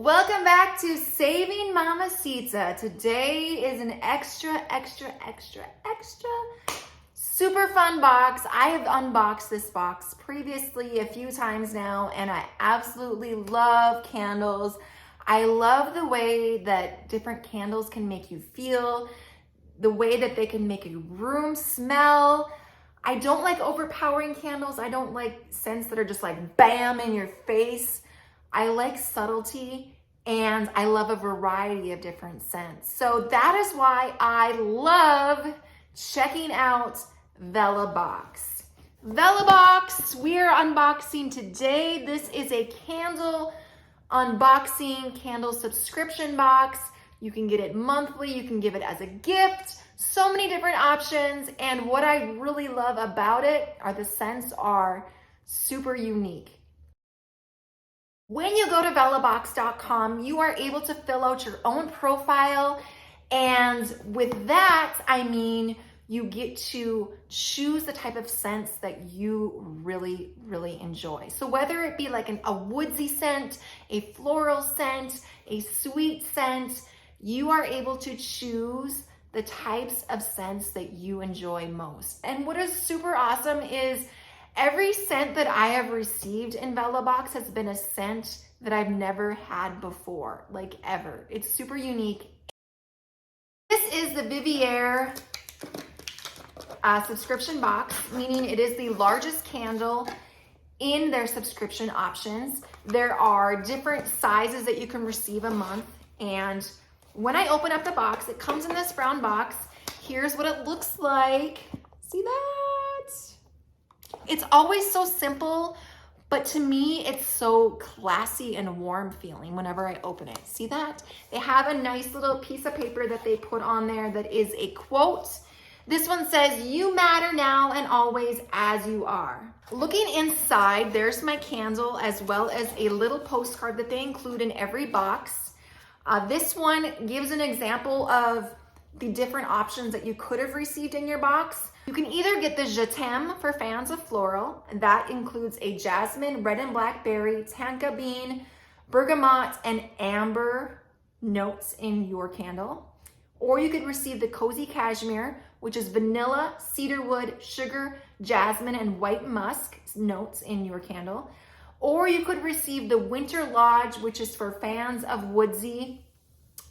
Welcome back to Saving Mamacita. Today is an extra super fun box. I have unboxed this box previously a few times now, and I absolutely love candles. I love the way that different candles can make you feel, the way that they can make a room smell. I don't like overpowering candles. I don't like scents that are just like bam in your face. I like subtlety, and I love a variety of different scents. So that is why I love checking out Vellabox. Vellabox, we are unboxing today. This is a candle unboxing, candle subscription box. You can get it monthly, you can give it as a gift, so many different options. And what I really love about it are the scents are super unique. When you go to Vellabox.com, you are able to fill out your own profile. And with that, I mean, you get to choose the type of scents that you really enjoy. So whether it be like a woodsy scent, a floral scent, a sweet scent, you are able to choose the types of scents that you enjoy most. And what is super awesome is every scent that I have received in Vellabox has been a scent that I've never had before, like ever. It's super unique. This is the Viviere subscription box, meaning it is the largest candle in their subscription options. There are different sizes that you can receive a month. And when I open up the box, it comes in this brown box. Here's what it looks like. See that? It's always so simple, but to me, it's so classy and warm feeling whenever I open it. See that? They have a nice little piece of paper that they put on there that is a quote. This one says, "You matter now and always as you are." Looking inside, there's my candle as well as a little postcard that they include in every box. This one gives an example of the different options that you could have received in your box. You can either get the Je t'aime for fans of floral, and that includes a jasmine, red and blackberry, tonka bean, bergamot, and amber notes in your candle. Or you could receive the cozy cashmere, which is vanilla, cedarwood, sugar, jasmine, and white musk notes in your candle. Or you could receive the winter lodge, which is for fans of woodsy,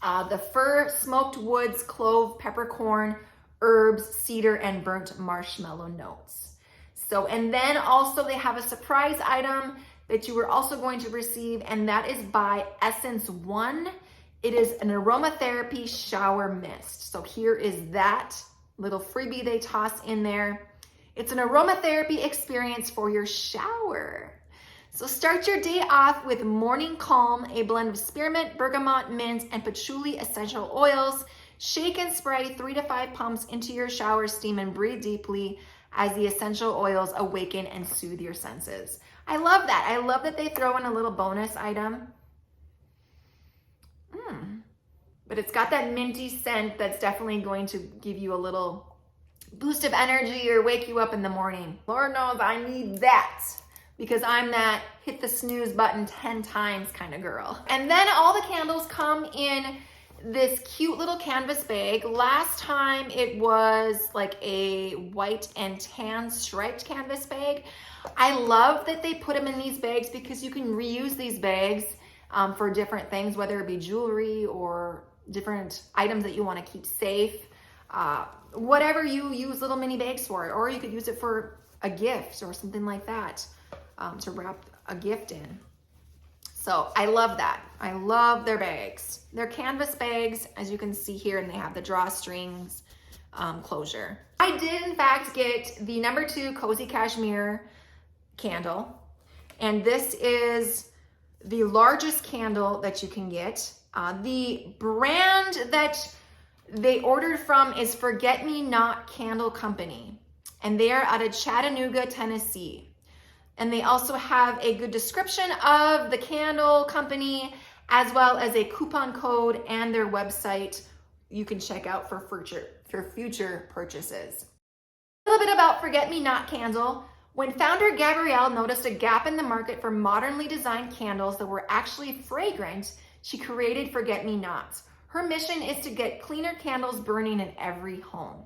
the fir, smoked woods, clove, peppercorn, herbs, cedar, and burnt marshmallow notes. So, and then also they have a surprise item that you are also going to receive, and that is by Essence One. It is an aromatherapy shower mist. So here is that little freebie they toss in there. It's an aromatherapy experience for your shower. So start your day off with Morning Calm, a blend of spearmint, bergamot, mint, and patchouli essential oils. Shake and spray 3 to 5 pumps into your shower steam and breathe deeply as the essential oils awaken and soothe your senses. I love that. I love that they throw in a little bonus item. But it's got that minty scent that's definitely going to give you a little boost of energy or wake you up in the morning. Lord knows I need that, because I'm that hit the snooze button 10 times kind of girl. And then all the candles come in this cute little canvas bag. Last time it was like a white and tan striped canvas bag. I love that they put them in these bags because you can reuse these bags for different things, whether it be jewelry or different items that you want to keep safe. Whatever you use little mini bags for, or you could use it for a gift or something like that. To wrap a gift in. So I love that. I love their bags. They're canvas bags, as you can see here, and they have the drawstrings closure. I did in fact get the number 2 Cozy Cashmere candle, and this is the largest candle that you can get. The brand that they ordered from is Forget Me Not Candle Company, and they are out of Chattanooga, Tennessee. And they also have a good description of the candle company, as well as a coupon code and their website you can check out for future purchases. A little bit about Forget Me Not Candle. When founder Gabrielle noticed a gap in the market for modernly designed candles that were actually fragrant, She created Forget-Me-Nots. Her mission is to get cleaner candles burning in every home.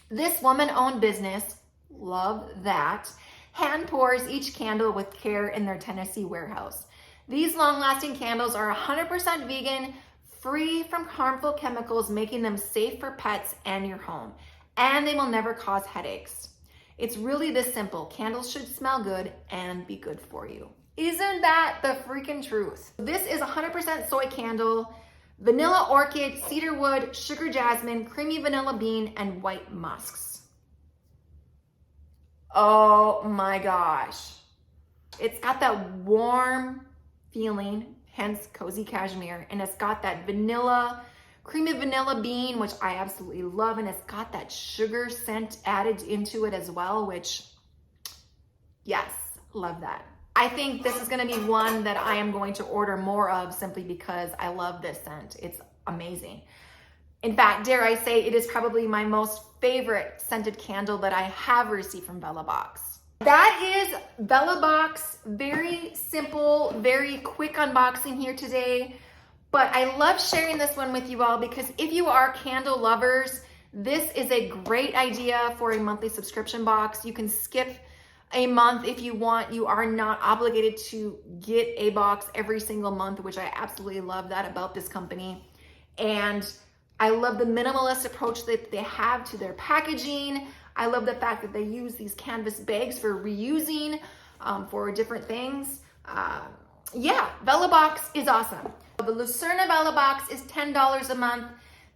This woman-owned business, love that, hand pours each candle with care in their Tennessee warehouse. These long-lasting candles are 100% vegan, free from harmful chemicals, making them safe for pets and your home. And they will never cause headaches. It's really this simple. Candles should smell good and be good for you. Isn't that the freaking truth? This is 100% soy candle, vanilla orchid, cedar wood, sugar jasmine, creamy vanilla bean, and white musks. Oh my gosh. It's got that warm feeling, hence cozy cashmere, and it's got that vanilla, creamy vanilla bean, which I absolutely love, and it's got that sugar scent added into it as well, which, yes, love that. I think this is gonna be one that I am going to order more of simply because I love this scent. It's amazing. In fact, dare I say, it is probably my most favorite scented candle that I have received from Vellabox. That is Vellabox. Very simple, very quick unboxing here today. But I love sharing this one with you all because if you are candle lovers, this is a great idea for a monthly subscription box. You can skip a month if you want. You are not obligated to get a box every single month, which I absolutely love that about this company. And I love the minimalist approach that they have to their packaging. I love the fact that they use these canvas bags for reusing for different things. Yeah, Vellabox is awesome. The Lucerna Vellabox is $10 a month.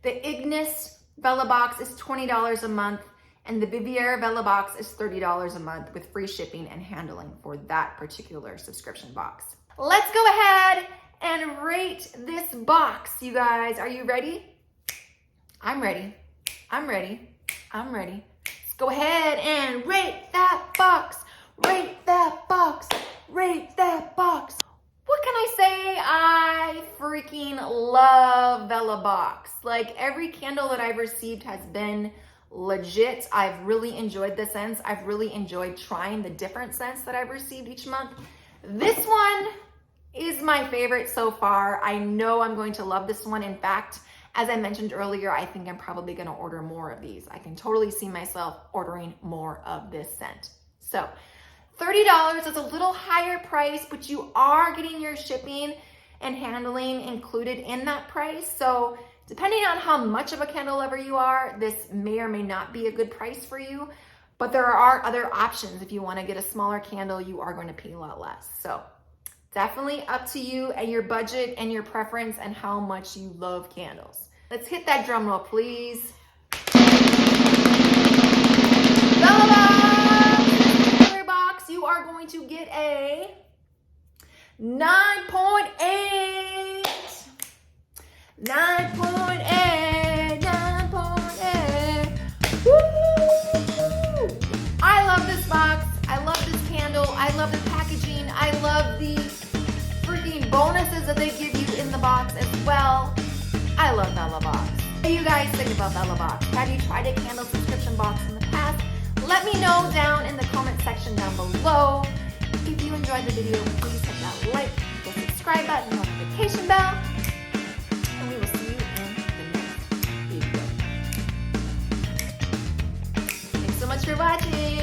The Ignis Vellabox is $20 a month. And the Viviere Vellabox is $30 a month with free shipping and handling for that particular subscription box. Let's go ahead and rate this box, you guys. Are you ready? I'm ready. I'm ready. I'm ready. Let's go ahead and rate that box. Rate that box. Rate that box. What can I say? I freaking love Vellabox. Like, every candle that I've received has been legit. I've really enjoyed the scents. I've really enjoyed trying the different scents that I've received each month. This one is my favorite so far. I know I'm going to love this one. In fact, as I mentioned earlier, I think I'm probably going to order more of these. I can totally see myself ordering more of this scent. So $30 is a little higher price, but you are getting your shipping and handling included in that price. So depending on how much of a candle lover you are, this may or may not be a good price for you, but there are other options. If you want to get a smaller candle, you are going to pay a lot less. So definitely up to you and your budget and your preference and how much you love candles. Let's hit that drum roll, please. Vellabox box, you are going to get a 9.8. 9.8, 9.8. Woo! I love this box. I love this candle. I love the packaging. I love the freaking bonuses that they give you in the box as well. I love Vellabox. What do you guys think about Vellabox? Have you tried a candle subscription box in the past? Let me know down in the comment section down below. If you enjoyed the video, please hit that like, the subscribe button, notification bell. And we will see you in the next video. Thanks so much for watching.